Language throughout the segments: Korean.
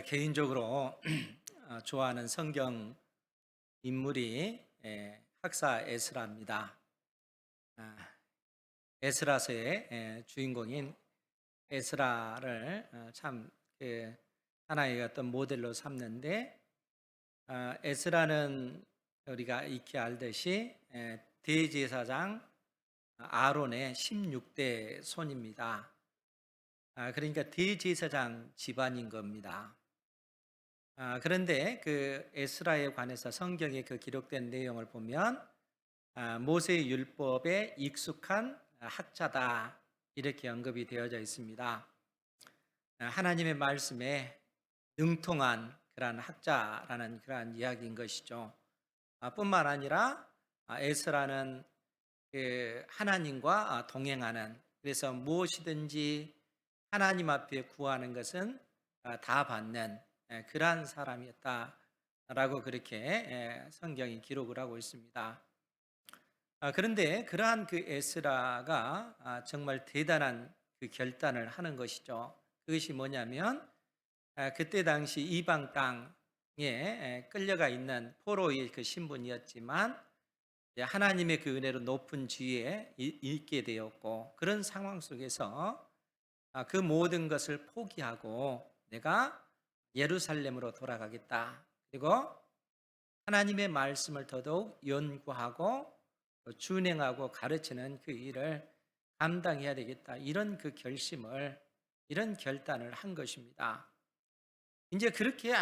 개인적으로 좋아하는 성경 인물이 학사 에스라입니다. 아, 에스라서의 주인공인 에스라를 참 하나의 어떤 모델로 삼는데, 에스라는 우리가 익히 알듯이 대제사장 아론의 16대 손입니다. 그러니까 대제사장 집안인 겁니다. 그런데 그 에스라에 관해서 성경에 그 기록된 내용을 보면 모세의 율법에 익숙한 학자다, 이렇게 언급이 되어져 있습니다. 하나님의 말씀에 능통한 그러한 학자라는 그러한 이야기인 것이죠. 뿐만 아니라 에스라는 그 하나님과 동행하는, 그래서 무엇이든지 하나님 앞에 구하는 것은 다 받는 그러한 사람이었다라고 그렇게 성경이 기록을 하고 있습니다. 그런데 그러한 그 에스라가 정말 대단한 그 결단을 하는 것이죠. 그것이 뭐냐면, 그때 당시 이방 땅에 끌려가 있는 포로의 그 신분이었지만 하나님의 그 은혜로 높은 지위에 있게 되었고, 그런 상황 속에서 그 모든 것을 포기하고 내가 예루살렘으로 돌아가겠다, 그리고 하나님의 말씀을 더더욱 연구하고 준행하고 가르치는 그 일을 감당해야 되겠다, 이런 그 결심을, 이런 결단을 한 것입니다. 이제 그렇게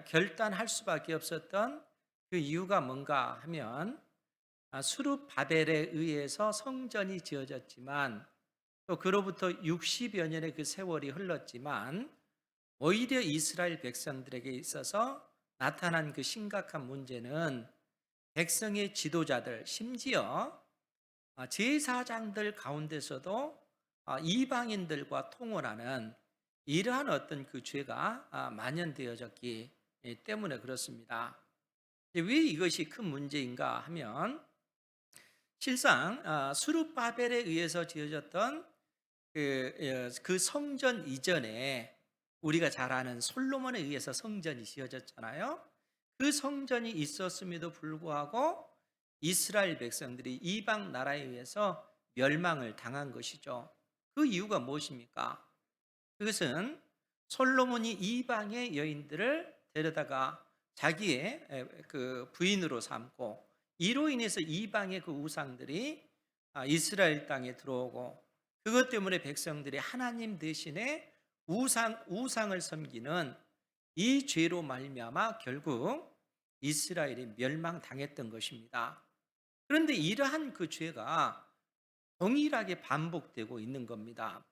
결단할 수밖에 없었던 그 이유가 뭔가 하면, 수룹바벨에 의해서 성전이 지어졌지만 또 그로부터 60여 년의 그 세월이 흘렀지만 오히려 이스라엘 백성들에게 있어서 나타난 그 심각한 문제는, 백성의 지도자들, 심지어 제사장들 가운데서도 이방인들과 통혼하는 이러한 어떤 그 죄가 만연되어졌기 때문에 그렇습니다. 왜 이것이 큰 문제인가 하면, 실상 수룹바벨에 의해서 지어졌던 그 성전 이전에 우리가 잘 아는 솔로몬에 의해서 성전이 지어졌잖아요. 그 성전이 있었음에도 불구하고 이스라엘 백성들이 이방 나라에 의해서 멸망을 당한 것이죠. 그 이유가 무엇입니까? 그것은 솔로몬이 이방의 여인들을 데려다가 자기의 그 부인으로 삼고, 이로 인해서 이방의 그 우상들이 이스라엘 땅에 들어오고, 그것 때문에 백성들이 하나님 대신에 우상을 섬기는 이 죄로 말미암아 결국 이스라엘이 멸망당했던 것입니다. 그런데 이러한 그 죄가 동일하게 반복되고 있는 겁니다.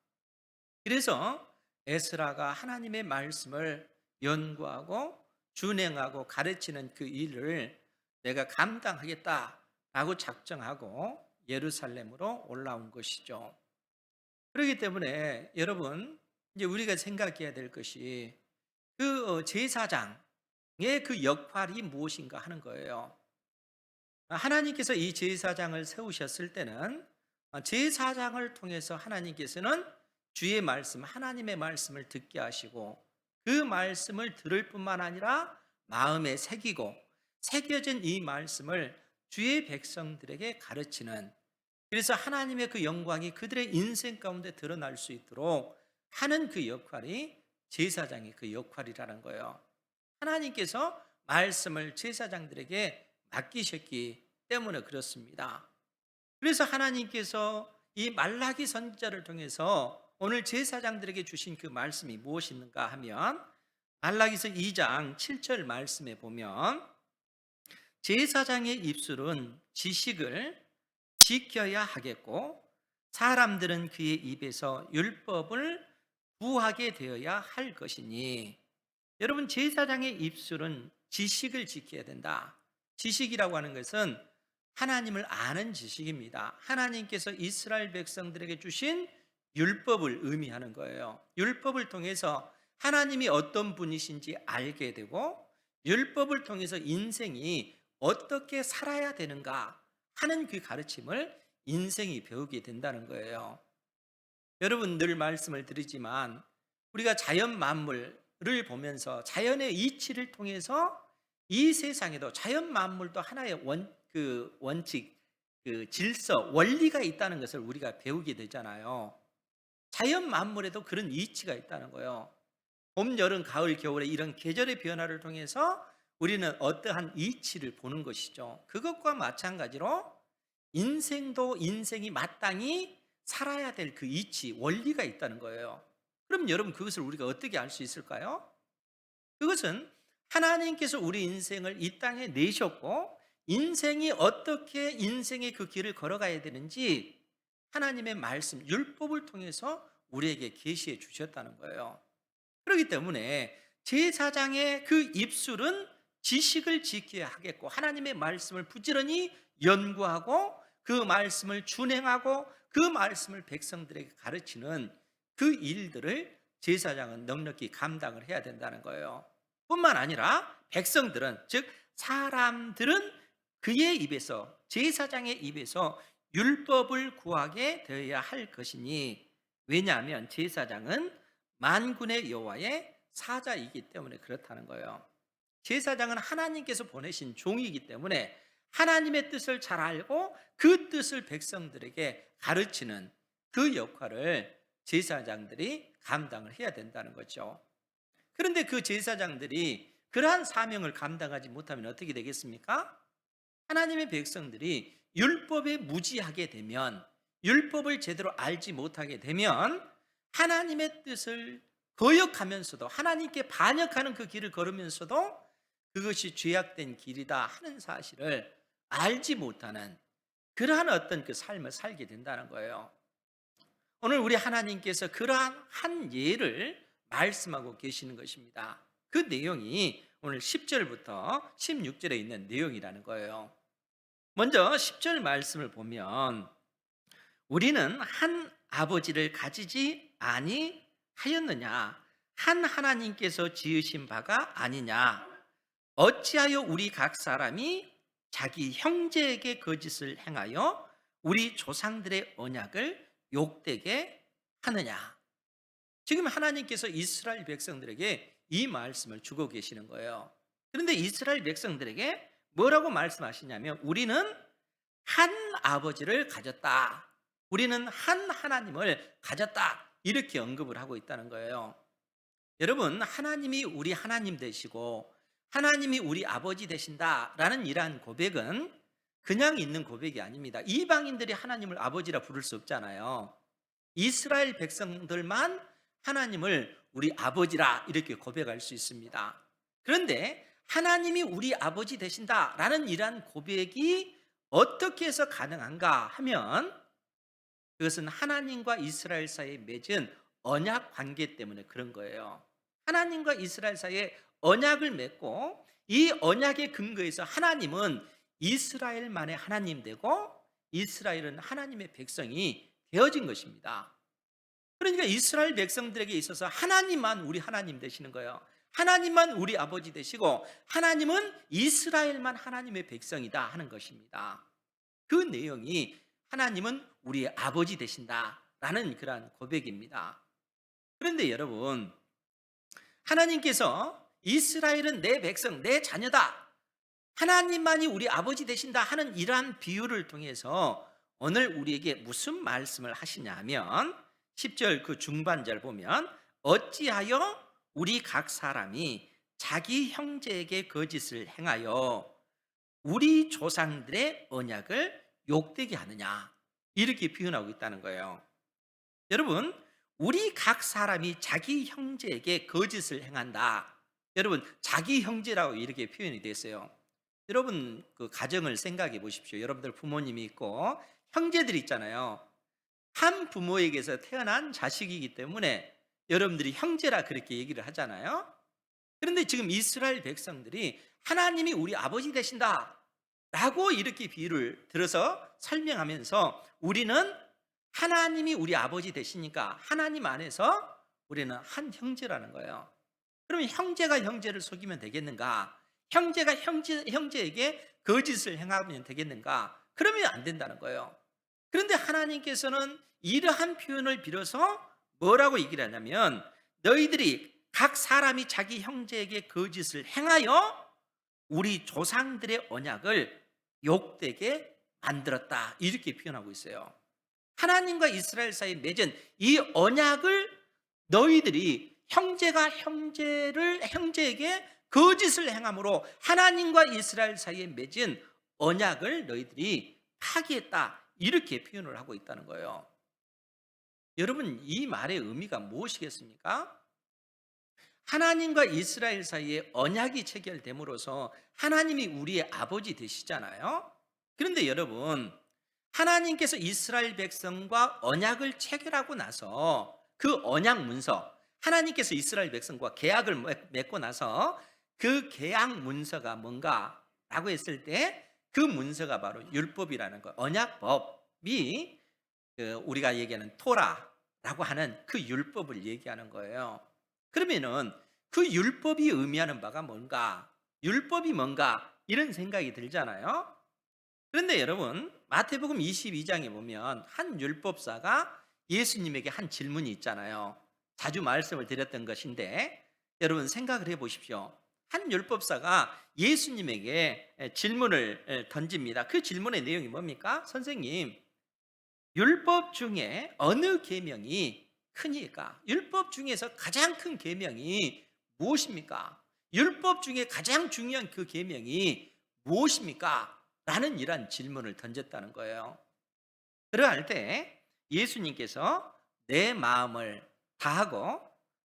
그래서 에스라가 하나님의 말씀을 연구하고 준행하고 가르치는 그 일을 내가 감당하겠다라고 작정하고 예루살렘으로 올라온 것이죠. 그렇기 때문에 여러분, 이제 우리가 생각해야 될 것이 그 제사장의 그 역할이 무엇인가 하는 거예요. 하나님께서 이 제사장을 세우셨을 때는 제사장을 통해서 하나님께서는 주의 말씀, 하나님의 말씀을 듣게 하시고, 그 말씀을 들을 뿐만 아니라 마음에 새기고 새겨진 이 말씀을 주의 백성들에게 가르치는, 그래서 하나님의 그 영광이 그들의 인생 가운데 드러날 수 있도록 하는 그 역할이 제사장의 그 역할이라는 거예요. 하나님께서 말씀을 제사장들에게 맡기셨기 때문에 그렇습니다. 그래서 하나님께서 이 말라기 선지자를 통해서 오늘 제사장들에게 주신 그 말씀이 무엇인가 하면, 말라기서 2장 7절 말씀에 보면, 제사장의 입술은 지식을 지켜야 하겠고 사람들은 그의 입에서 율법을 구하게 되어야 할 것이니. 여러분, 제사장의 입술은 지식을 지켜야 된다. 지식이라고 하는 것은 하나님을 아는 지식입니다. 하나님께서 이스라엘 백성들에게 주신 율법을 의미하는 거예요. 율법을 통해서 하나님이 어떤 분이신지 알게 되고, 율법을 통해서 인생이 어떻게 살아야 되는가 하는 그 가르침을 인생이 배우게 된다는 거예요. 여러분, 늘 말씀을 드리지만 우리가 자연 만물을 보면서 자연의 이치를 통해서 이 세상에도 자연 만물도 하나의 원칙, 질서, 원리가 있다는 것을 우리가 배우게 되잖아요. 자연 만물에도 그런 이치가 있다는 거예요. 봄, 여름, 가을, 겨울의 이런 계절의 변화를 통해서 우리는 어떠한 이치를 보는 것이죠. 그것과 마찬가지로 인생도 인생이 마땅히 살아야 될 그 이치, 원리가 있다는 거예요. 그럼 여러분 그것을 우리가 어떻게 알 수 있을까요? 그것은 하나님께서 우리 인생을 이 땅에 내셨고 인생이 어떻게 인생의 그 길을 걸어가야 되는지 하나님의 말씀, 율법을 통해서 우리에게 계시해 주셨다는 거예요. 그렇기 때문에 제사장의 그 입술은 지식을 지켜야 하겠고 하나님의 말씀을 부지런히 연구하고 그 말씀을 준행하고 그 말씀을 백성들에게 가르치는 그 일들을 제사장은 넉넉히 감당을 해야 된다는 거예요. 뿐만 아니라 백성들은, 즉 사람들은 그의 입에서, 제사장의 입에서 율법을 구하게 되어야 할 것이니, 왜냐하면 제사장은 만군의 여호와의 사자이기 때문에 그렇다는 거예요. 제사장은 하나님께서 보내신 종이기 때문에 하나님의 뜻을 잘 알고 그 뜻을 백성들에게 가르치는 그 역할을 제사장들이 감당을 해야 된다는 거죠. 그런데 그 제사장들이 그러한 사명을 감당하지 못하면 어떻게 되겠습니까? 하나님의 백성들이 율법에 무지하게 되면, 율법을 제대로 알지 못하게 되면 하나님의 뜻을 거역하면서도, 하나님께 반역하는 그 길을 걸으면서도 그것이 죄악된 길이다 하는 사실을 알지 못하는 그러한 어떤 그 삶을 살게 된다는 거예요. 오늘 우리 하나님께서 그러한 한 예를 말씀하고 계시는 것입니다. 그 내용이 오늘 10절부터 16절에 있는 내용이라는 거예요. 먼저 10절 말씀을 보면 우리는 한 아버지를 가지지 아니하였느냐, 한 하나님께서 지으신 바가 아니냐, 어찌하여 우리 각 사람이 자기 형제에게 거짓을 행하여 우리 조상들의 언약을 욕되게 하느냐. 지금 하나님께서 이스라엘 백성들에게 이 말씀을 주고 계시는 거예요. 그런데 이스라엘 백성들에게 뭐라고 말씀하시냐면 우리는 한 아버지를 가졌다, 우리는 한 하나님을 가졌다, 이렇게 언급을 하고 있다는 거예요. 여러분, 하나님이 우리 하나님 되시고 하나님이 우리 아버지 되신다라는 이러한 고백은 그냥 있는 고백이 아닙니다. 이방인들이 하나님을 아버지라 부를 수 없잖아요. 이스라엘 백성들만 하나님을 우리 아버지라 이렇게 고백할 수 있습니다. 그런데 하나님이 우리 아버지 되신다라는 이러한 고백이 어떻게 해서 가능한가 하면 그것은 하나님과 이스라엘 사이에 맺은 언약 관계 때문에 그런 거예요. 하나님과 이스라엘 사이에 언약을 맺고 이 언약의 근거에서 하나님은 이스라엘만의 하나님 되고 이스라엘은 하나님의 백성이 되어진 것입니다. 그러니까 이스라엘 백성들에게 있어서 하나님만 우리 하나님 되시는 거예요. 하나님만 우리 아버지 되시고 하나님은 이스라엘만 하나님의 백성이다 하는 것입니다. 그 내용이 하나님은 우리의 아버지 되신다라는 그러한 고백입니다. 그런데 여러분, 하나님께서 이스라엘은 내 백성, 내 자녀다, 하나님만이 우리 아버지 되신다 하는 이러한 비유를 통해서 오늘 우리에게 무슨 말씀을 하시냐 하면 10절 그 중반절 보면 어찌하여 우리 각 사람이 자기 형제에게 거짓을 행하여 우리 조상들의 언약을 욕되게 하느냐, 이렇게 표현하고 있다는 거예요. 여러분, 우리 각 사람이 자기 형제에게 거짓을 행한다. 여러분, 자기 형제라고 이렇게 표현이 됐어요. 여러분 그 가정을 생각해 보십시오. 여러분들 부모님이 있고 형제들이 있잖아요. 한 부모에게서 태어난 자식이기 때문에 여러분들이 형제라 그렇게 얘기를 하잖아요. 그런데 지금 이스라엘 백성들이 하나님이 우리 아버지 되신다 라고 이렇게 비유를 들어서 설명하면서 우리는 하나님이 우리 아버지 되시니까 하나님 안에서 우리는 한 형제라는 거예요. 그러면 형제가 형제를 속이면 되겠는가? 형제가 형제에게 거짓을 행하면 되겠는가? 그러면 안 된다는 거예요. 그런데 하나님께서는 이러한 표현을 빌어서 뭐라고 얘기를 하냐면 너희들이 각 사람이 자기 형제에게 거짓을 행하여 우리 조상들의 언약을 욕되게 만들었다. 이렇게 표현하고 있어요. 하나님과 이스라엘 사이에 맺은 이 언약을 너희들이 형제가 형제에게 거짓을 행함으로 하나님과 이스라엘 사이에 맺은 언약을 너희들이 파기했다. 이렇게 표현을 하고 있다는 거예요. 여러분, 이 말의 의미가 무엇이겠습니까? 하나님과 이스라엘 사이에 언약이 체결됨으로써 하나님이 우리의 아버지 되시잖아요. 그런데 여러분, 하나님께서 이스라엘 백성과 언약을 체결하고 나서 그 언약 문서, 하나님께서 이스라엘 백성과 계약을 맺고 나서 그 계약 문서가 뭔가라고 했을 때 그 문서가 바로 율법이라는 거예요. 언약법이 우리가 얘기하는 토라라고 하는 그 율법을 얘기하는 거예요. 그러면은 그 율법이 의미하는 바가 뭔가, 율법이 뭔가 이런 생각이 들잖아요. 그런데 여러분, 마태복음 22장에 보면 한 율법사가 예수님에게 한 질문이 있잖아요. 자주 말씀을 드렸던 것인데 여러분 생각을 해보십시오. 한 율법사가 예수님에게 질문을 던집니다. 그 질문의 내용이 뭡니까? 선생님, 율법 중에 어느 계명이 크니까? 율법 중에서 가장 큰 계명이 무엇입니까? 율법 중에 가장 중요한 그 계명이 무엇입니까? 라는 이러한 질문을 던졌다는 거예요. 그러할 때 예수님께서 내 마음을 다하고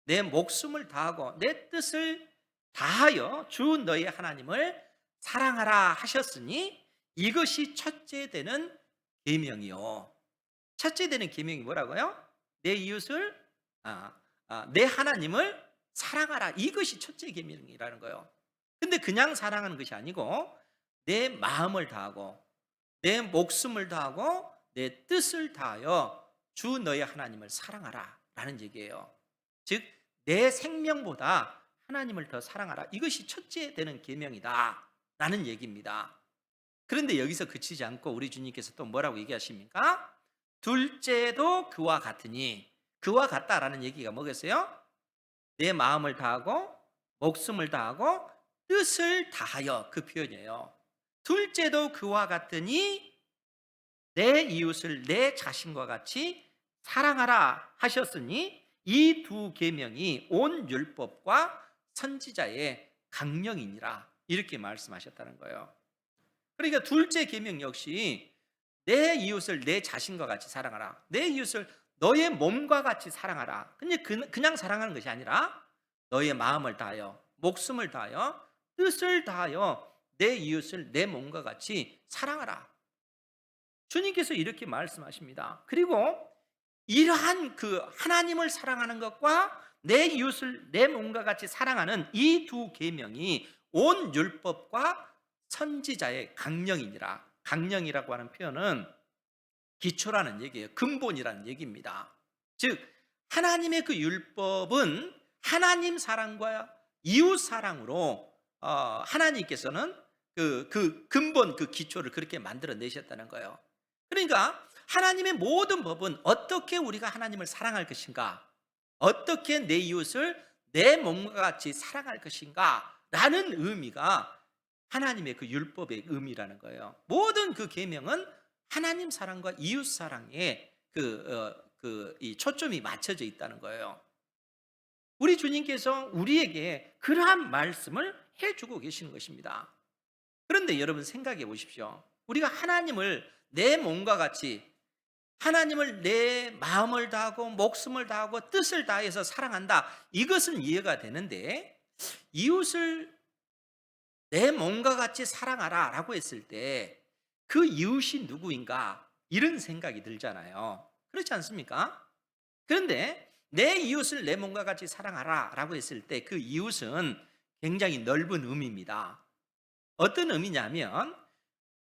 내 목숨을 다하고 내 뜻을 다하여 주 너희 하나님을 사랑하라 하셨으니 이것이 첫째 되는 계명이요. 첫째 되는 계명이 뭐라고요? 내 이웃을 내 하나님을 사랑하라. 이것이 첫째 계명이라는 거예요. 근데 그냥 사랑하는 것이 아니고 내 마음을 다하고 내 목숨을 다하고 내 뜻을 다하여 주 너희 하나님을 사랑하라 라는 얘기예요. 즉 내 생명보다 하나님을 더 사랑하라. 이것이 첫째 되는 계명이다 라는 얘기입니다. 그런데 여기서 그치지 않고 우리 주님께서 또 뭐라고 얘기하십니까? 둘째도 그와 같으니, 그와 같다라는 얘기가 뭐겠어요? 내 마음을 다하고 목숨을 다하고 뜻을 다하여, 그 표현이에요. 둘째도 그와 같으니 내 이웃을 내 자신과 같이 사랑하라 하셨으니 이 두 계명이 온 율법과 선지자의 강령이니라, 이렇게 말씀하셨다는 거예요. 그러니까 둘째 계명 역시 내 이웃을 내 자신과 같이 사랑하라, 내 이웃을 너의 몸과 같이 사랑하라. 그냥 사랑하는 것이 아니라 너의 마음을 다하여 목숨을 다하여 뜻을 다하여 내 이웃을 내 몸과 같이 사랑하라. 주님께서 이렇게 말씀하십니다. 그리고 이러한 그 하나님을 사랑하는 것과 내 이웃을 내 몸과 같이 사랑하는 이 두 계명이 온 율법과 선지자의 강령이니라. 강령이라고 하는 표현은 기초라는 얘기예요. 근본이라는 얘기입니다. 즉 하나님의 그 율법은 하나님 사랑과 이웃 사랑으로 하나님께서는 그 근본, 그 기초를 그렇게 만들어 내셨다는 거예요. 그러니까 하나님의 모든 법은 어떻게 우리가 하나님을 사랑할 것인가, 어떻게 내 이웃을 내 몸과 같이 사랑할 것인가 라는 의미가 하나님의 그 율법의 의미라는 거예요. 모든 그 계명은 하나님 사랑과 이웃 사랑에 이 초점이 맞춰져 있다는 거예요. 우리 주님께서 우리에게 그러한 말씀을 해주고 계시는 것입니다. 그런데 여러분 생각해 보십시오. 우리가 하나님을 내 몸과 같이, 하나님을 내 마음을 다하고 목숨을 다하고 뜻을 다해서 사랑한다, 이것은 이해가 되는데 이웃을 내 몸과 같이 사랑하라 라고 했을 때 그 이웃이 누구인가, 이런 생각이 들잖아요. 그렇지 않습니까? 그런데 내 이웃을 내 몸과 같이 사랑하라 라고 했을 때 그 이웃은 굉장히 넓은 의미입니다. 어떤 의미냐면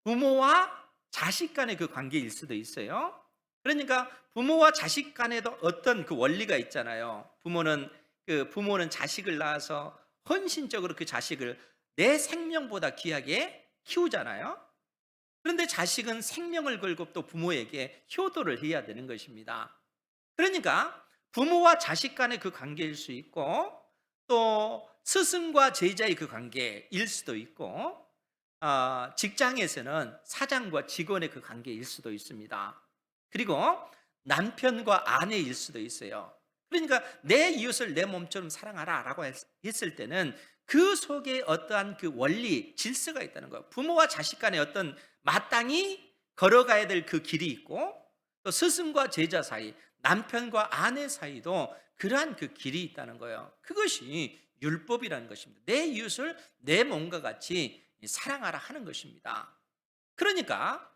부모와 자식 간의 그 관계일 수도 있어요. 그러니까 부모와 자식 간에도 어떤 그 원리가 있잖아요. 부모는 자식을 낳아서 헌신적으로 그 자식을 내 생명보다 귀하게 키우잖아요. 그런데 자식은 생명을 걸고 또 부모에게 효도를 해야 되는 것입니다. 그러니까 부모와 자식 간의 그 관계일 수 있고 또 스승과 제자의 그 관계일 수도 있고, 직장에서는 사장과 직원의 그 관계일 수도 있습니다. 그리고 남편과 아내일 수도 있어요. 그러니까 내 이웃을 내 몸처럼 사랑하라라고 했을 때는 그 속에 어떠한 그 원리, 질서가 있다는 거예요. 부모와 자식 간에 어떤 마땅히 걸어가야 될 그 길이 있고, 또 스승과 제자 사이, 남편과 아내 사이도 그러한 그 길이 있다는 거예요. 그것이 율법이라는 것입니다. 내 이웃을 내 몸과 같이 사랑하라 하는 것입니다. 그러니까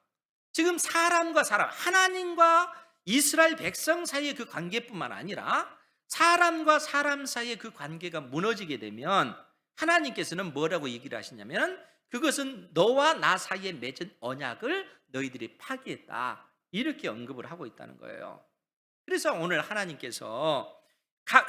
지금 사람과 사람, 하나님과 이스라엘 백성 사이의 그 관계뿐만 아니라 사람과 사람 사이의 그 관계가 무너지게 되면 하나님께서는 뭐라고 얘기를 하시냐면, 그것은 너와 나 사이에 맺은 언약을 너희들이 파기했다, 이렇게 언급을 하고 있다는 거예요. 그래서 오늘 하나님께서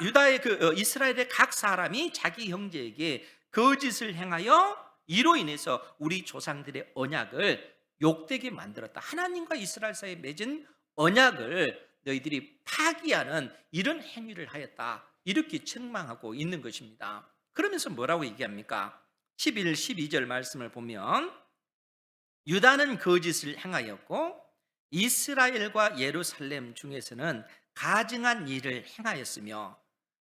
유다의 이스라엘의 각 사람이 자기 형제에게 거짓을 행하여 이로 인해서 우리 조상들의 언약을 욕되게 만들었다, 하나님과 이스라엘 사이에 맺은 언약을 너희들이 파기하는 이런 행위를 하였다, 이렇게 책망하고 있는 것입니다. 그러면서 뭐라고 얘기합니까? 11, 12절 말씀을 보면, 유다는 거짓을 행하였고 이스라엘과 예루살렘 중에서는 가증한 일을 행하였으며,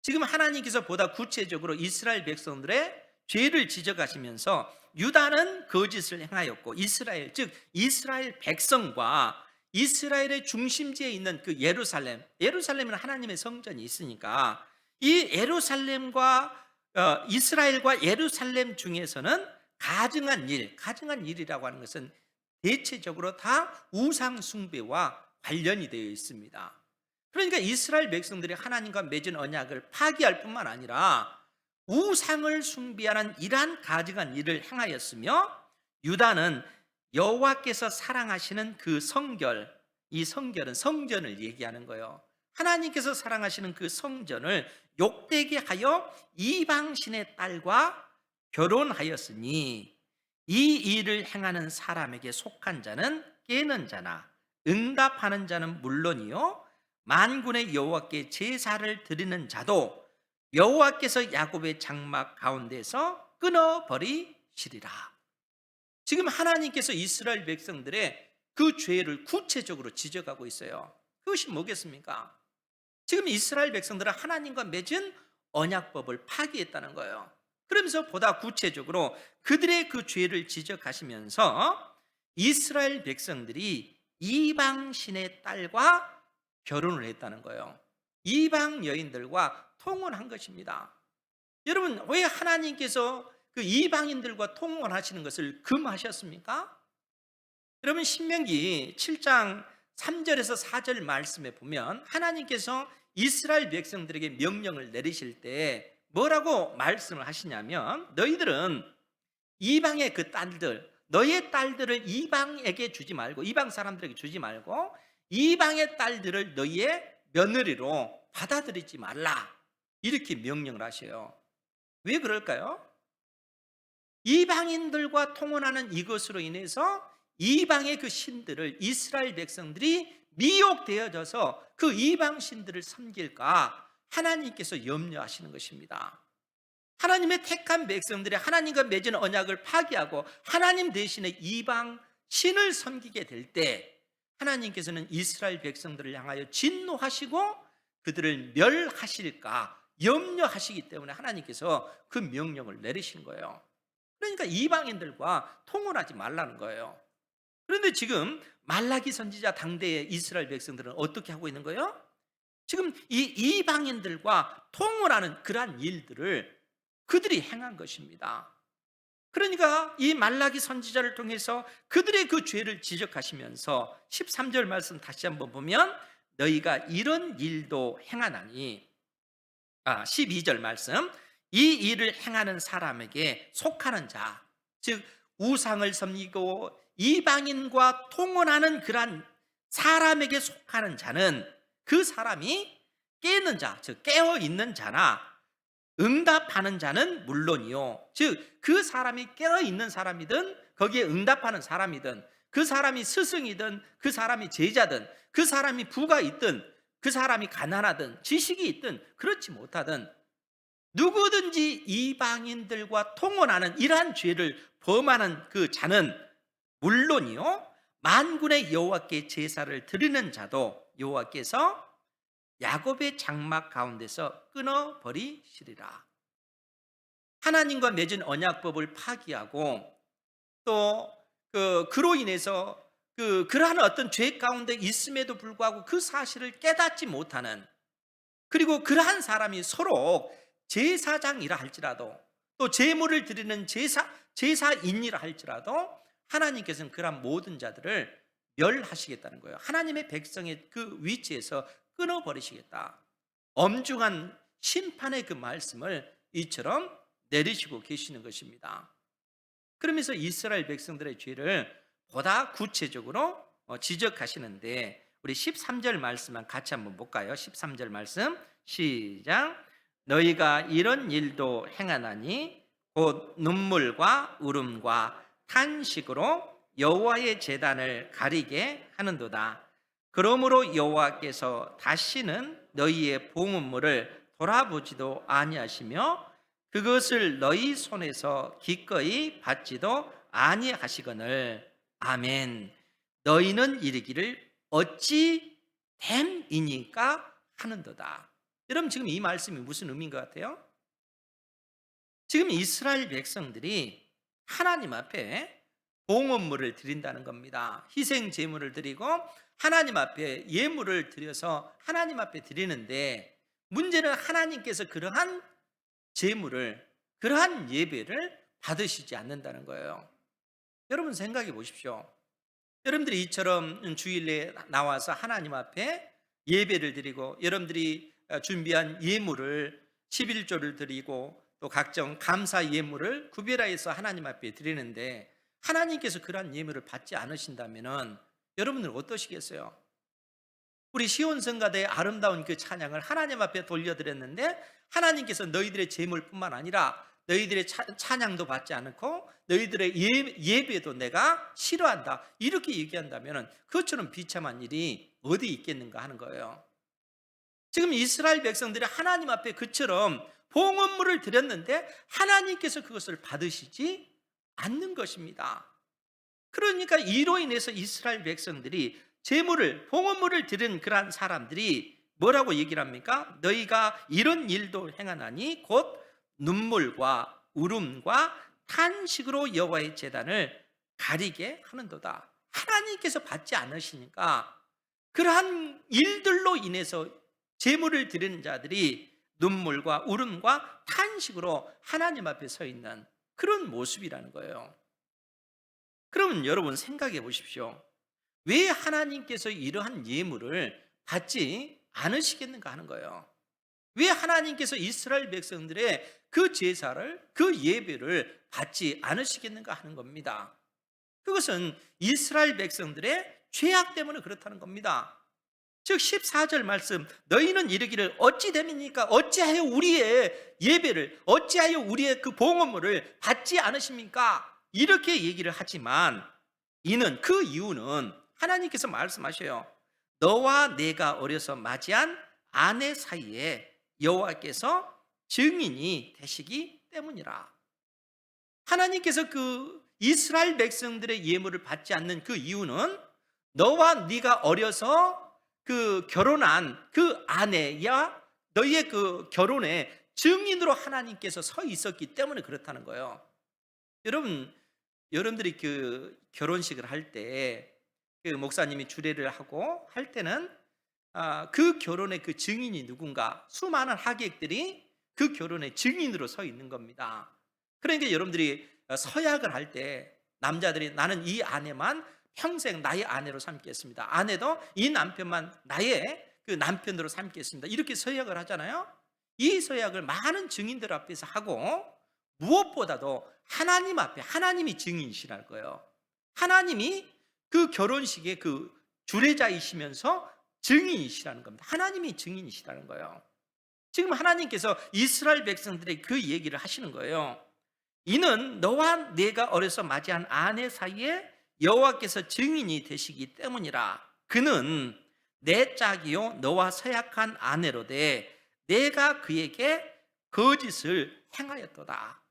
지금 하나님께서 보다 구체적으로 이스라엘 백성들의 죄를 지적하시면서 유다는 거짓을 행하였고 이스라엘, 즉 이스라엘 백성과 이스라엘의 중심지에 있는 그 예루살렘은 하나님의 성전이 있으니까 이 예루살렘과 이스라엘과 예루살렘 중에서는 가증한 일이라고 하는 것은 대체적으로 다 우상 숭배와 관련이 되어 있습니다. 그러니까 이스라엘 백성들이 하나님과 맺은 언약을 파기할 뿐만 아니라 우상을 숭배하는 이러한 가증한 일을 행하였으며, 유다는 여호와께서 사랑하시는 그 성결, 이 성결은 성전을 얘기하는 거예요. 하나님께서 사랑하시는 그 성전을 욕되게 하여 이방신의 딸과 결혼하였으니, 이 일을 행하는 사람에게 속한 자는 깨는 자나 응답하는 자는 물론이요 만군의 여호와께 제사를 드리는 자도 여호와께서 야곱의 장막 가운데서 끊어버리시리라. 지금 하나님께서 이스라엘 백성들의 그 죄를 구체적으로 지적하고 있어요. 그것이 뭐겠습니까? 지금 이스라엘 백성들은 하나님과 맺은 언약법을 파기했다는 거예요. 그러면서 보다 구체적으로 그들의 그 죄를 지적하시면서 이스라엘 백성들이 이방 신의 딸과 결혼을 했다는 거예요. 이방 여인들과 통혼한 것입니다. 여러분, 왜 하나님께서 그 이방인들과 통혼하시는 것을 금하셨습니까? 여러분, 신명기 7장 3절에서 4절 말씀에 보면 하나님께서 이스라엘 백성들에게 명령을 내리실 때 뭐라고 말씀을 하시냐면, 너희들은 이방의 그 딸들, 너의 딸들을 이방에게 주지 말고, 이방 사람들에게 주지 말고 이방의 딸들을 너희의 며느리로 받아들이지 말라, 이렇게 명령을 하셔요. 왜 그럴까요? 이방인들과 통혼하는 이것으로 인해서 이방의 그 신들을 이스라엘 백성들이 미혹되어져서 그 이방 신들을 섬길까 하나님께서 염려하시는 것입니다. 하나님의 택한 백성들이 하나님과 맺은 언약을 파기하고 하나님 대신에 이방 신을 섬기게 될 때 하나님께서는 이스라엘 백성들을 향하여 진노하시고 그들을 멸하실까 염려하시기 때문에 하나님께서 그 명령을 내리신 거예요. 그러니까 이방인들과 통혼하지 말라는 거예요. 그런데 지금 말라기 선지자 당대의 이스라엘 백성들은 어떻게 하고 있는 거예요? 지금 이 이방인들과 통혼하는 그러한 일들을 그들이 행한 것입니다. 그러니까 이 말라기 선지자를 통해서 그들의 그 죄를 지적하시면서 13절 말씀 다시 한번 보면, 너희가 이런 일도 행하나니, 12절 말씀, 이 일을 행하는 사람에게 속하는 자, 즉 우상을 섬기고 이방인과 통혼하는 그러한 사람에게 속하는 자는 그 사람이 깨는 자, 즉 깨어 있는 자나 응답하는 자는 물론이요, 즉 그 사람이 깨어 있는 사람이든 거기에 응답하는 사람이든 그 사람이 스승이든 그 사람이 제자든 그 사람이 부가 있든 그 사람이 가난하든 지식이 있든 그렇지 못하든 누구든지 이방인들과 통혼하는 이러한 죄를 범하는 그 자는 물론이요 만군의 여호와께 제사를 드리는 자도 여호와께서 야곱의 장막 가운데서 끊어버리시리라. 하나님과 맺은 언약법을 파기하고 또 그로 인해서 그러한 어떤 죄 가운데 있음에도 불구하고 그 사실을 깨닫지 못하는, 그리고 그러한 사람이 서로 제사장이라 할지라도 또 제물을 드리는 제사인이라 할지라도 하나님께서는 그러한 모든 자들을 멸하시겠다는 거예요. 하나님의 백성의 그 위치에서 끊어버리시겠다. 엄중한 심판의 그 말씀을 이처럼 내리시고 계시는 것입니다. 그러면서 이스라엘 백성들의 죄를 보다 구체적으로 지적하시는데, 우리 13절 말씀만 같이 한번 볼까요? 13절 말씀 시작. 너희가 이런 일도 행하나니 곧 눈물과 울음과 탄식으로 여호와의 제단을 가리게 하는도다. 그러므로 여호와께서 다시는 너희의 봉헌물을 돌아보지도 아니하시며 그것을 너희 손에서 기꺼이 받지도 아니하시거늘. 아멘. 너희는 이르기를 어찌 됨이니까 하는도다. 여러분, 지금 이 말씀이 무슨 의미인 것 같아요? 지금 이스라엘 백성들이 하나님 앞에 봉헌물을 드린다는 겁니다. 희생 제물을 드리고 하나님 앞에 예물을 드려서 하나님 앞에 드리는데, 문제는 하나님께서 그러한 제물을, 그러한 예배를 받으시지 않는다는 거예요. 여러분 생각해 보십시오. 여러분들이 이처럼 주일에 나와서 하나님 앞에 예배를 드리고 여러분들이 준비한 예물을 11조를 드리고 또 각종 감사 예물을 구별하여서 하나님 앞에 드리는데, 하나님께서 그러한 예물을 받지 않으신다면 여러분들은 어떠시겠어요? 우리 시온성가대의 아름다운 그 찬양을 하나님 앞에 돌려드렸는데 하나님께서 너희들의 제물뿐만 아니라 너희들의 찬양도 받지 않고 너희들의 예배도 내가 싫어한다, 이렇게 얘기한다면 그것처럼 비참한 일이 어디 있겠는가 하는 거예요. 지금 이스라엘 백성들이 하나님 앞에 그처럼 봉헌물을 드렸는데 하나님께서 그것을 받으시지 않는 것입니다. 그러니까 이로 인해서 이스라엘 백성들이 제물을, 봉헌물을 드린 그러한 사람들이 뭐라고 얘기를 합니까? 너희가 이런 일도 행하나니 곧 눈물과 울음과 탄식으로 여호와의 제단을 가리게 하는도다. 하나님께서 받지 않으시니까 그러한 일들로 인해서 제물을 드리는 자들이 눈물과 울음과 탄식으로 하나님 앞에 서 있는 그런 모습이라는 거예요. 그러면 여러분 생각해 보십시오. 왜 하나님께서 이러한 예물을 받지 않으시겠는가 하는 거예요. 왜 하나님께서 이스라엘 백성들의 그 제사를, 그 예배를 받지 않으시겠는가 하는 겁니다. 그것은 이스라엘 백성들의 죄악 때문에 그렇다는 겁니다. 즉 14절 말씀, 너희는 이르기를 어찌 됨입니까? 어찌하여 우리의 예배를, 어찌하여 우리의 그 봉헌물을 받지 않으십니까? 이렇게 얘기를 하지만 그 이유는 하나님께서 말씀하셔요. 너와 내가 어려서 맞이한 아내 사이에 여호와께서 증인이 되시기 때문이라. 하나님께서 그 이스라엘 백성들의 예물을 받지 않는 그 이유는 너와 네가 어려서 그 결혼한 그 아내야 너희의 그 결혼의 증인으로 하나님께서 서 있었기 때문에 그렇다는 거예요. 여러분들이 그 결혼식을 할 때 그 목사님이 주례를 하고 할 때는 그 결혼의 그 증인이 누군가, 수많은 하객들이 그 결혼의 증인으로 서 있는 겁니다. 그러니까 여러분들이 서약을 할 때 남자들이 나는 이 아내만 평생 나의 아내로 삼겠습니다, 아내도 이 남편만 나의 그 남편으로 삼겠습니다, 이렇게 서약을 하잖아요. 이 서약을 많은 증인들 앞에서 하고, 무엇보다도 하나님 앞에 하나님이 증인이시랄 거예요. 하나님이 그 결혼식의 그 주례자이시면서 증인이시라는 겁니다. 하나님이 증인이시라는 거예요. 지금 하나님께서 이스라엘 백성들의 그 얘기를 하시는 거예요. 이는 너와 내가 어려서 맞이한 아내 사이에 여호와께서 증인이 되시기 때문이라. 그는 내 짝이요 너와 서약한 아내로되 내가 그에게 거짓을 행하였도다.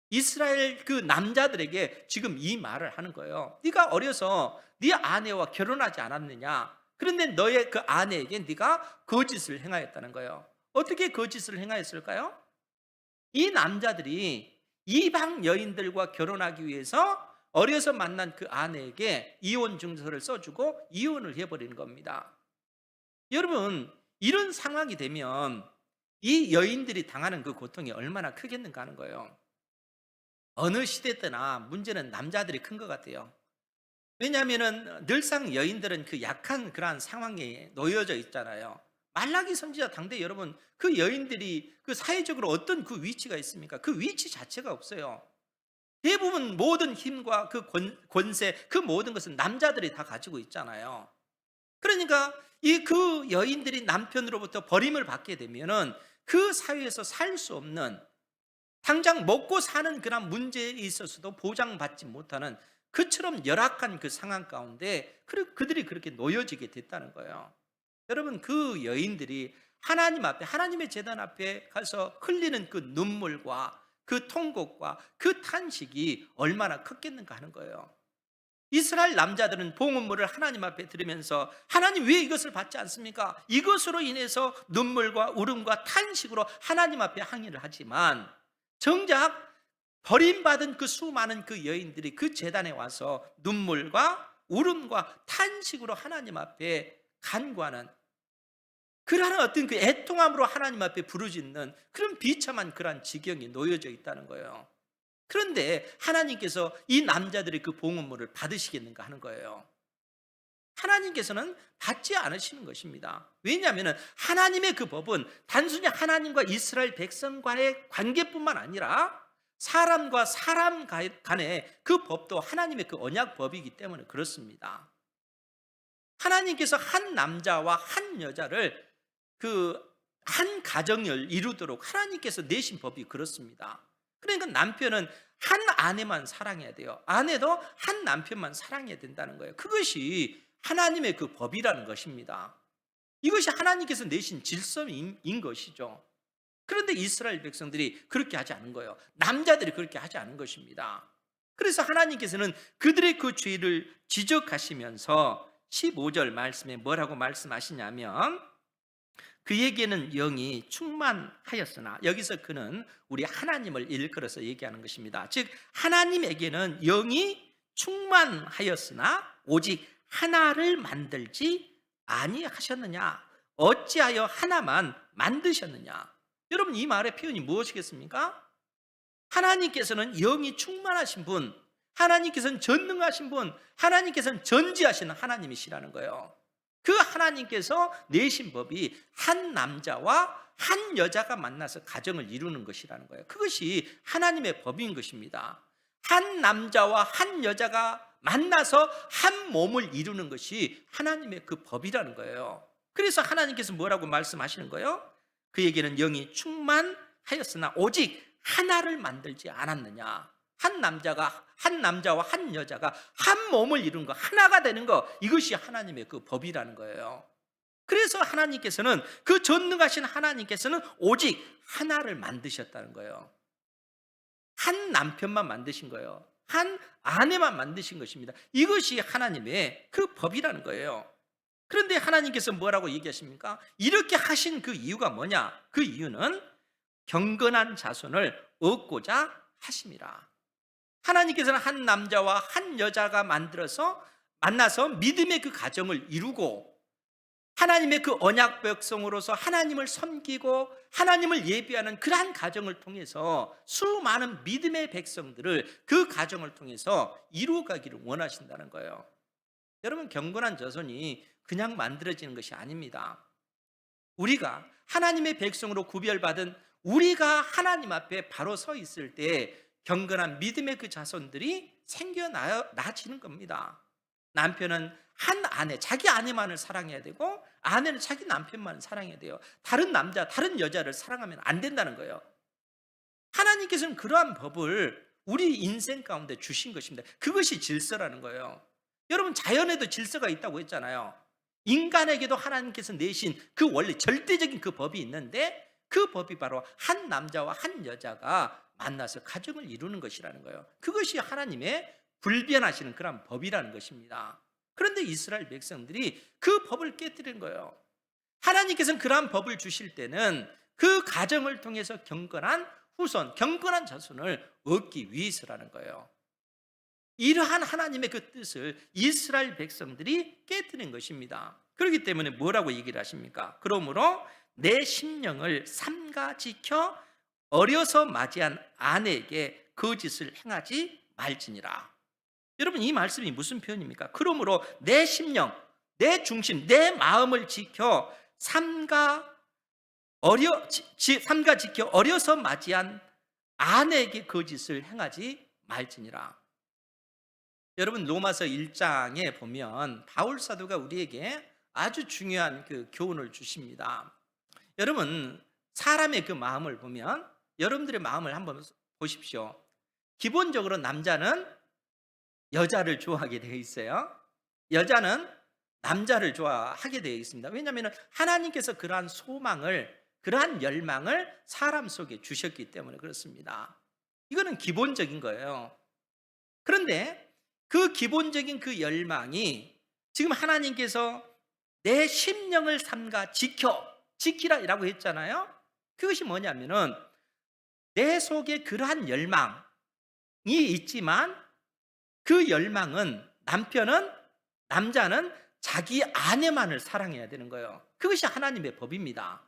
이스라엘 그 남자들에게 지금 이 말을 하는 거예요. 네가 어려서 네 아내와 결혼하지 않았느냐? 그런데 너의 그 아내에게 네가 거짓을 행하였다는 거예요. 어떻게 거짓을 행하였을까요? 이 남자들이 이방 여인들과 결혼하기 위해서 어려서 만난 그 아내에게 이혼 증서를 써주고 이혼을 해버리는 겁니다. 여러분, 이런 상황이 되면 이 여인들이 당하는 그 고통이 얼마나 크겠는가 하는 거예요. 어느 시대 때나 문제는 남자들이 큰 것 같아요. 왜냐하면 늘상 여인들은 그 약한 그러한 상황에 놓여져 있잖아요. 말라기 선지자 당대 여러분, 그 여인들이 그 사회적으로 어떤 그 위치가 있습니까? 그 위치 자체가 없어요. 대부분 모든 힘과 그 권세, 그 모든 것은 남자들이 다 가지고 있잖아요. 그러니까 이 그 여인들이 남편으로부터 버림을 받게 되면은 그 사회에서 살 수 없는, 당장 먹고 사는 그런 문제에 있어서도 보장받지 못하는 그처럼 열악한 그 상황 가운데 그들이 그렇게 놓여지게 됐다는 거예요. 여러분, 그 여인들이 하나님 앞에, 하나님의 제단 앞에 가서 흘리는 그 눈물과 그 통곡과 그 탄식이 얼마나 컸겠는가 하는 거예요. 이스라엘 남자들은 봉헌물을 하나님 앞에 들으면서 하나님 왜 이것을 받지 않습니까? 이것으로 인해서 눈물과 울음과 탄식으로 하나님 앞에 항의를 하지만, 정작 버림받은 그 수많은 그 여인들이 그 제단에 와서 눈물과 울음과 탄식으로 하나님 앞에 간구하는, 그러한 어떤 그 애통함으로 하나님 앞에 부르짖는 그런 비참한 그러한 지경이 놓여져 있다는 거예요. 그런데 하나님께서 이 남자들의 그 봉헌물을 받으시겠는가 하는 거예요. 하나님께서는 받지 않으시는 것입니다. 왜냐하면 하나님의 그 법은 단순히 하나님과 이스라엘 백성과의 관계뿐만 아니라 사람과 사람 간의 그 법도 하나님의 그 언약법이기 때문에 그렇습니다. 하나님께서 한 남자와 한 여자를 그 한 가정을 이루도록 하나님께서 내신 법이 그렇습니다. 그러니까 남편은 한 아내만 사랑해야 돼요. 아내도 한 남편만 사랑해야 된다는 거예요. 그것이 하나님의 그 법이라는 것입니다. 이것이 하나님께서 내신 질서인 것이죠. 그런데 이스라엘 백성들이 그렇게 하지 않은 거예요. 남자들이 그렇게 하지 않은 것입니다. 그래서 하나님께서는 그들의 그 죄를 지적하시면서 15절 말씀에 뭐라고 말씀하시냐면, 그에게는 영이 충만하였으나, 여기서 그는 우리 하나님을 일컬어서 얘기하는 것입니다. 즉 하나님에게는 영이 충만하였으나 오직 하나를 만들지 아니하셨느냐? 어찌하여 하나만 만드셨느냐? 여러분, 이 말의 표현이 무엇이겠습니까? 하나님께서는 영이 충만하신 분, 하나님께서는 전능하신 분, 하나님께서는 전지하시는 하나님이시라는 거예요. 그 하나님께서 내신 법이 한 남자와 한 여자가 만나서 가정을 이루는 것이라는 거예요. 그것이 하나님의 법인 것입니다. 한 남자와 한 여자가 만나서 한 몸을 이루는 것이 하나님의 그 법이라는 거예요. 그래서 하나님께서 뭐라고 말씀하시는 거예요? 그에게는 영이 충만하였으나 오직 하나를 만들지 않았느냐? 한 남자와 한 여자가 한 몸을 이룬 거, 하나가 되는 거, 이것이 하나님의 그 법이라는 거예요. 그래서 하나님께서는, 그 전능하신 하나님께서는 오직 하나를 만드셨다는 거예요. 한 남편만 만드신 거예요. 한 아내만 만드신 것입니다. 이것이 하나님의 그 법이라는 거예요. 그런데 하나님께서 뭐라고 얘기하십니까? 이렇게 하신 그 이유가 뭐냐? 그 이유는 경건한 자손을 얻고자 하심이라. 하나님께서는 한 남자와 한 여자가 만나서 믿음의 그 가정을 이루고, 하나님의 그 언약 백성으로서 하나님을 섬기고 하나님을 예배하는 그러한 가정을 통해서 수많은 믿음의 백성들을 그 가정을 통해서 이루어가기를 원하신다는 거예요. 여러분, 경건한 자손이 그냥 만들어지는 것이 아닙니다. 우리가 하나님의 백성으로 구별받은 우리가 하나님 앞에 바로 서 있을 때 경건한 믿음의 그 자손들이 생겨나지는 겁니다. 남편은 한 아내, 자기 아내만을 사랑해야 되고, 아내는 자기 남편만을 사랑해야 돼요. 다른 남자, 다른 여자를 사랑하면 안 된다는 거예요. 하나님께서는 그러한 법을 우리 인생 가운데 주신 것입니다. 그것이 질서라는 거예요. 여러분, 자연에도 질서가 있다고 했잖아요. 인간에게도 하나님께서 내신 그 원리, 절대적인 그 법이 있는데, 그 법이 바로 한 남자와 한 여자가 만나서 가정을 이루는 것이라는 거예요. 그것이 하나님의 불변하시는 그런 법이라는 것입니다. 그런데 이스라엘 백성들이 그 법을 깨뜨린 거예요. 하나님께서는 그러한 법을 주실 때는 그 가정을 통해서 경건한 후손, 경건한 자손을 얻기 위해서라는 거예요. 이러한 하나님의 그 뜻을 이스라엘 백성들이 깨뜨린 것입니다. 그렇기 때문에 뭐라고 얘기를 하십니까? 그러므로 내 심령을 삼가 지켜 어려서 맞이한 아내에게 거짓을 행하지 말지니라. 여러분, 이 말씀이 무슨 표현입니까? 그러므로 내 심령, 내 중심, 내 마음을 지켜 삼가 지켜 어려서 맞이한 아내에게 거짓을 행하지 말지니라. 여러분, 로마서 1장에 보면 바울 사도가 우리에게 아주 중요한 그 교훈을 주십니다. 여러분, 사람의 그 마음을 보면 여러분들의 마음을 한번 보십시오. 기본적으로 남자는 여자를 좋아하게 되어 있어요. 여자는 남자를 좋아하게 되어 있습니다. 왜냐하면 하나님께서 그러한 소망을, 그러한 열망을 사람 속에 주셨기 때문에 그렇습니다. 이거는 기본적인 거예요. 그런데 그 기본적인 그 열망이 지금 하나님께서 내 심령을 삼가 지키라라고 했잖아요. 그것이 뭐냐면은 내 속에 그러한 열망이 있지만 그 열망은 남자는 자기 아내만을 사랑해야 되는 거예요. 그것이 하나님의 법입니다.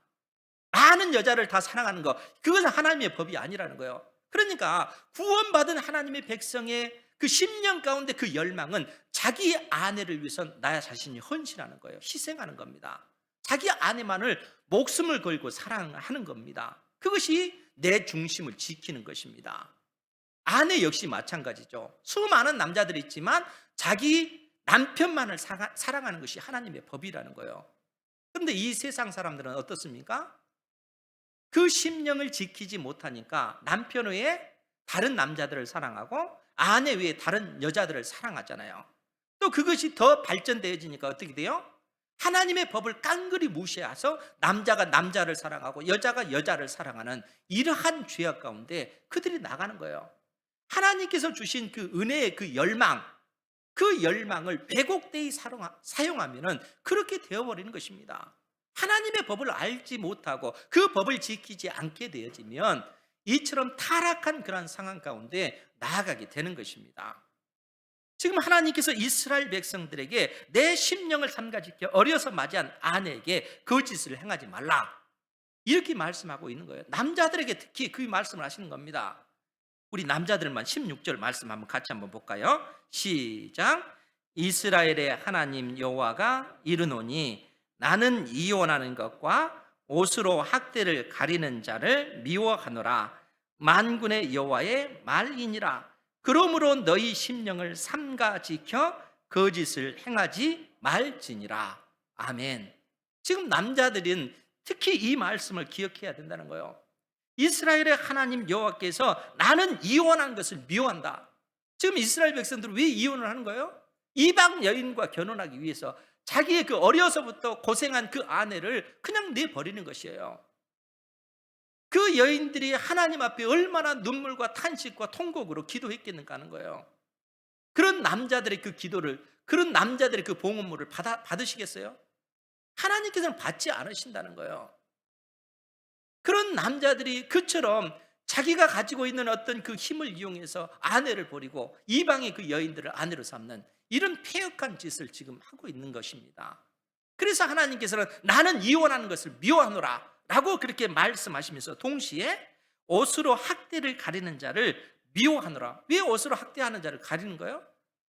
많은 여자를 다 사랑하는 거, 그것은 하나님의 법이 아니라는 거예요. 그러니까 구원받은 하나님의 백성의 그 심령 가운데 그 열망은 자기 아내를 위해서 나 자신이 헌신하는 거예요. 희생하는 겁니다. 자기 아내만을 목숨을 걸고 사랑하는 겁니다. 그것이 내 중심을 지키는 것입니다. 아내 역시 마찬가지죠. 수많은 남자들이 있지만 자기 남편만을 사랑하는 것이 하나님의 법이라는 거예요. 그런데 이 세상 사람들은 어떻습니까? 그 심령을 지키지 못하니까 남편 외에 다른 남자들을 사랑하고 아내 외에 다른 여자들을 사랑하잖아요. 또 그것이 더 발전되어지니까 어떻게 돼요? 하나님의 법을 깡그리 무시해서 남자가 남자를 사랑하고 여자가 여자를 사랑하는 이러한 죄악 가운데 그들이 나가는 거예요. 하나님께서 주신 그 은혜의 그 열망, 그 열망을 왜곡되이 사용하면 그렇게 되어버리는 것입니다. 하나님의 법을 알지 못하고 그 법을 지키지 않게 되어지면 이처럼 타락한 그런 상황 가운데 나아가게 되는 것입니다. 지금 하나님께서 이스라엘 백성들에게 내 심령을 삼가 지켜 어려서 맞이한 아내에게 거짓을 행하지 말라, 이렇게 말씀하고 있는 거예요. 남자들에게 특히 그 말씀을 하시는 겁니다. 우리 남자들만 16절 말씀 한번 같이 한번 볼까요? 시작. 이스라엘의 하나님 여호와가 이르노니 나는 이혼하는 것과 옷으로 학대를 가리는 자를 미워하노라. 만군의 여호와의 말이니라. 그러므로 너희 심령을 삼가 지켜 거짓을 행하지 말지니라. 아멘. 지금 남자들은 특히 이 말씀을 기억해야 된다는 거예요. 이스라엘의 하나님 여호와께서 나는 이혼한 것을 미워한다. 지금 이스라엘 백성들은 왜 이혼을 하는 거예요? 이방 여인과 결혼하기 위해서 자기의 그 어려서부터 고생한 그 아내를 그냥 내버리는 것이에요. 그 여인들이 하나님 앞에 얼마나 눈물과 탄식과 통곡으로 기도했겠는가 하는 거예요. 그런 남자들의 그 기도를, 그런 남자들의 그 봉헌물을 받으시겠어요? 하나님께서는 받지 않으신다는 거예요. 그런 남자들이 그처럼 자기가 가지고 있는 어떤 그 힘을 이용해서 아내를 버리고 이방의 그 여인들을 아내로 삼는 이런 패역한 짓을 지금 하고 있는 것입니다. 그래서 하나님께서는 나는 이혼하는 것을 미워하노라 라고 그렇게 말씀하시면서 동시에 옷으로 학대를 가리는 자를 미워하노라. 왜 옷으로 학대하는 자를 가리는 거예요?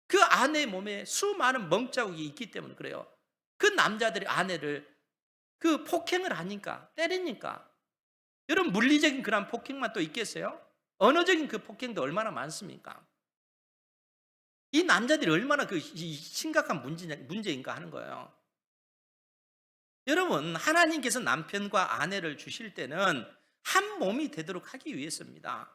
그 아내의 몸에 수많은 멍자국이 있기 때문에 그래요. 그 남자들이 아내를 그 폭행을 하니까, 때리니까. 여러분, 물리적인 그런 폭행만 또 있겠어요? 언어적인 그 폭행도 얼마나 많습니까? 이 남자들이 얼마나 그 심각한 문제인가 하는 거예요. 여러분, 하나님께서 남편과 아내를 주실 때는 한 몸이 되도록 하기 위해서입니다.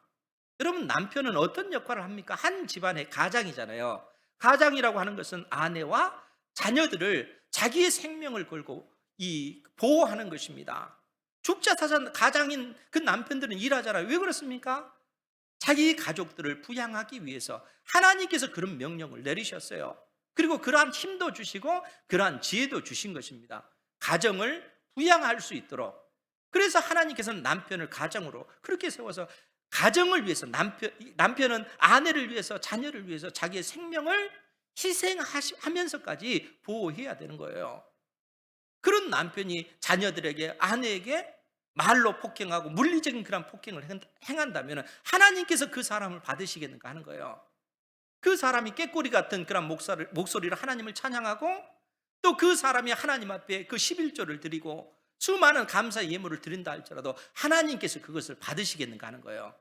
여러분, 남편은 어떤 역할을 합니까? 한 집안의 가장이잖아요. 가장이라고 하는 것은 아내와 자녀들을 자기의 생명을 걸고 보호하는 것입니다. 죽자사자 가장인 그 남편들은 일하잖아요. 왜 그렇습니까? 자기 가족들을 부양하기 위해서 하나님께서 그런 명령을 내리셨어요. 그리고 그러한 힘도 주시고 그러한 지혜도 주신 것입니다. 가정을 부양할 수 있도록. 그래서 하나님께서는 남편을 가정으로 그렇게 세워서 가정을 위해서 남편은 아내를 위해서 자녀를 위해서 자기의 생명을 희생하면서까지 보호해야 되는 거예요. 그런 남편이 자녀들에게 아내에게 말로 폭행하고 물리적인 그런 폭행을 행한다면 하나님께서 그 사람을 받으시겠는가 하는 거예요. 그 사람이 꾀꼬리 같은 그런 목소리로 하나님을 찬양하고 또 그 사람이 하나님 앞에 그 11조를 드리고 수많은 감사 예물을 드린다 할지라도 하나님께서 그것을 받으시겠는가 하는 거예요.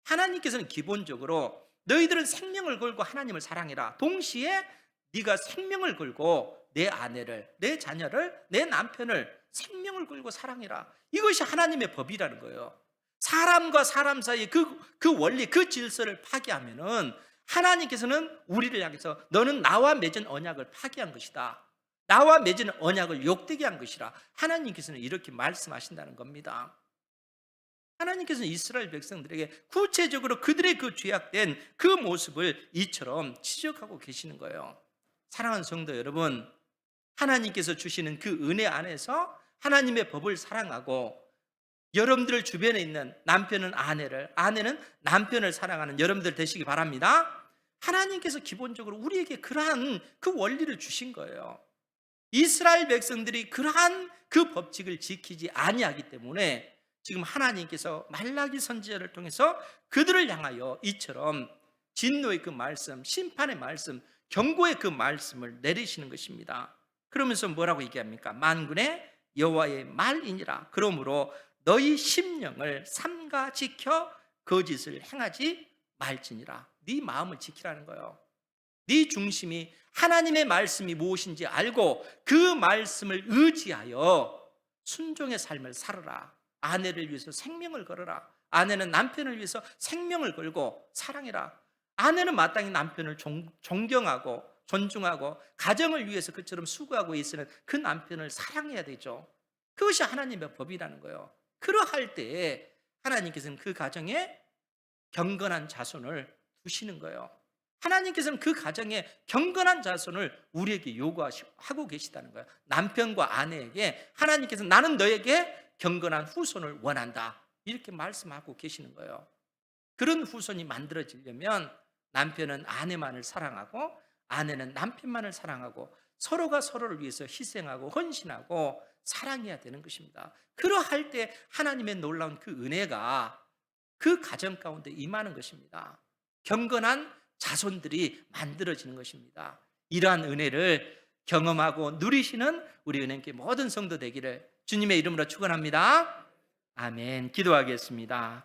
하나님께서는 기본적으로 너희들은 생명을 걸고 하나님을 사랑해라. 동시에 네가 생명을 걸고 내 아내를, 내 자녀를, 내 남편을 생명을 걸고 사랑해라. 이것이 하나님의 법이라는 거예요. 사람과 사람 사이의 그 원리, 그 질서를 파괴하면은 하나님께서는 우리를 향해서 너는 나와 맺은 언약을 파괴한 것이다. 나와 맺은 언약을 욕되게 한 것이라. 하나님께서는 이렇게 말씀하신다는 겁니다. 하나님께서는 이스라엘 백성들에게 구체적으로 그들의 그 죄악된 그 모습을 이처럼 지적하고 계시는 거예요. 사랑하는 성도 여러분, 하나님께서 주시는 그 은혜 안에서 하나님의 법을 사랑하고 여러분들 주변에 있는 남편은 아내를, 아내는 남편을 사랑하는 여러분들 되시기 바랍니다. 하나님께서 기본적으로 우리에게 그러한 그 원리를 주신 거예요. 이스라엘 백성들이 그러한 그 법칙을 지키지 아니하기 때문에 지금 하나님께서 말라기 선지자를 통해서 그들을 향하여 이처럼 진노의 그 말씀, 심판의 말씀, 경고의 그 말씀을 내리시는 것입니다. 그러면서 뭐라고 얘기합니까? 만군의 여호와의 말이니라. 그러므로 너희 심령을 삼가 지켜 거짓을 행하지 말지니라. 네 마음을 지키라는 거예요. 네 중심이 하나님의 말씀이 무엇인지 알고 그 말씀을 의지하여 순종의 삶을 살아라. 아내를 위해서 생명을 걸어라. 아내는 남편을 위해서 생명을 걸고 사랑해라. 아내는 마땅히 남편을 존경하고 존중하고 가정을 위해서 그처럼 수고하고 있으는 그 남편을 사랑해야 되죠. 그것이 하나님의 법이라는 거예요. 그러할 때에 하나님께서는 그 가정에 경건한 자손을 두시는 거예요. 하나님께서는 그 가정에 경건한 자손을 우리에게 요구하고 계시다는 거예요. 남편과 아내에게 하나님께서는 나는 너에게 경건한 후손을 원한다. 이렇게 말씀하고 계시는 거예요. 그런 후손이 만들어지려면 남편은 아내만을 사랑하고 아내는 남편만을 사랑하고 서로가 서로를 위해서 희생하고 헌신하고 사랑해야 되는 것입니다. 그러할 때 하나님의 놀라운 그 은혜가 그 가정 가운데 임하는 것입니다. 경건한 자손들이 만들어지는 것입니다. 이러한 은혜를 경험하고 누리시는 우리 은행교회 모든 성도 되기를 주님의 이름으로 축원합니다. 아멘. 기도하겠습니다.